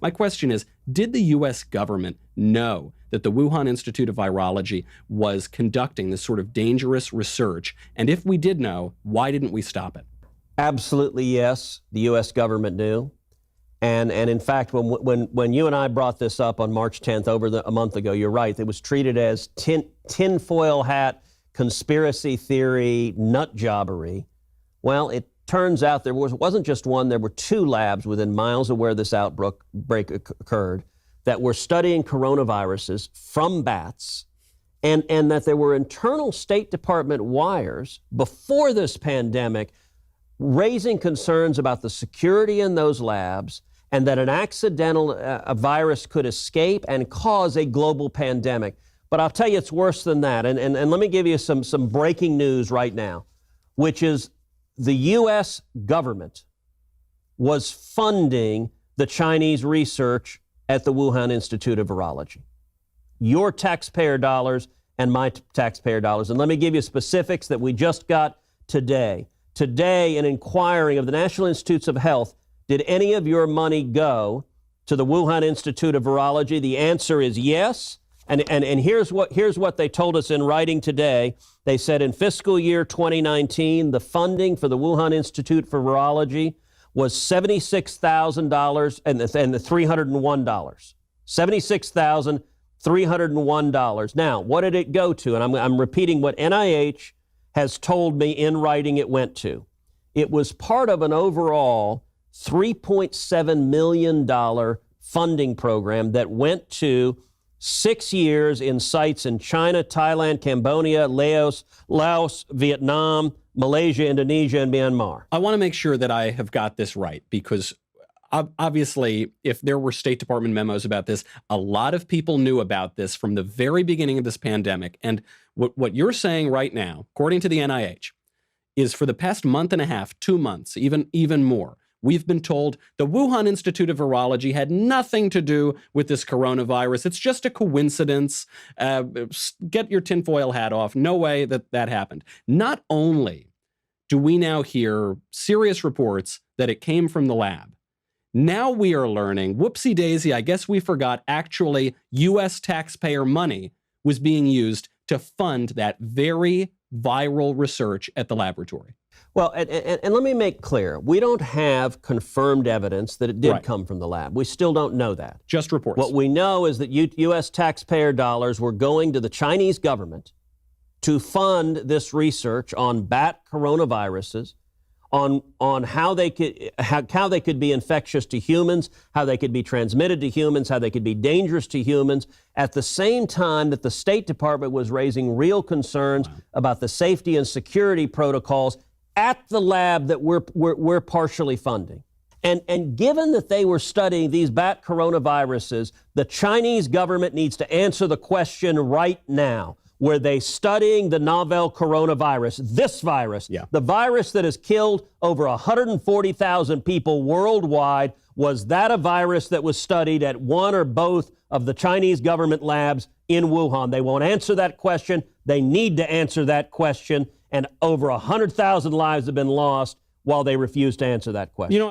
My question is, did the U.S. government know that the Wuhan Institute of Virology was conducting this sort of dangerous research? And if we did know, why didn't we stop it? Absolutely, yes. The U.S. government knew. And in fact, when you and I brought this up on March 10th, a month ago, you're right, it was treated as tinfoil hat, conspiracy theory, nut jobbery. Well, it turns out there wasn't just one, there were two labs within miles of where this outbreak occurred that were studying coronaviruses from bats, and that there were internal State Department wires before this pandemic raising concerns about the security in those labs and that an accidental virus could escape and cause a global pandemic. But I'll tell you, it's worse than that. And let me give you some breaking news right now, which is the U.S. government was funding the Chinese research at the Wuhan Institute of Virology. Your taxpayer dollars and my taxpayer dollars. And let me give you specifics that we just got today. Today, an inquiring of the National Institutes of Health, did any of your money go to the Wuhan Institute of Virology? The answer is yes. And here's what they told us in writing today. They said in fiscal year 2019, the funding for the Wuhan Institute for Virology was $76,000 and the $301. $76,301. Now, what did it go to? And I'm repeating what NIH has told me in writing it went to. It was part of an overall $3.7 million funding program that went to 6 years in sites in China, Thailand, Cambodia, Laos, Vietnam, Malaysia, Indonesia, and Myanmar. I want to make sure that I have got this right, because obviously, if there were State Department memos about this, a lot of people knew about this from the very beginning of this pandemic. And what you're saying right now, according to the NIH, is for the past month and a half, 2 months, even more, we've been told the Wuhan Institute of Virology had nothing to do with this coronavirus. It's just a coincidence. Get your tinfoil hat off. No way that happened. Not only do we now hear serious reports that it came from the lab, now we are learning, whoopsie daisy, I guess we forgot, actually U.S. taxpayer money was being used to fund that very viral research at the laboratory. Well, and let me make clear, we don't have confirmed evidence that it did come from the lab. We still don't know that. Just reports. What we know is that U.S. taxpayer dollars were going to the Chinese government to fund this research on bat coronaviruses, on how they could be infectious to humans, how they could be transmitted to humans, how they could be dangerous to humans, at the same time that the State Department was raising real concerns about the safety and security protocols at the lab that we're partially funding. And given that they were studying these bat coronaviruses, the Chinese government needs to answer the question right now. Were they studying the novel coronavirus, this virus, the virus that has killed over 140,000 people worldwide? Was that a virus that was studied at one or both of the Chinese government labs in Wuhan? They won't answer that question. They need to answer that question. And over 100,000 lives have been lost while they refuse to answer that question.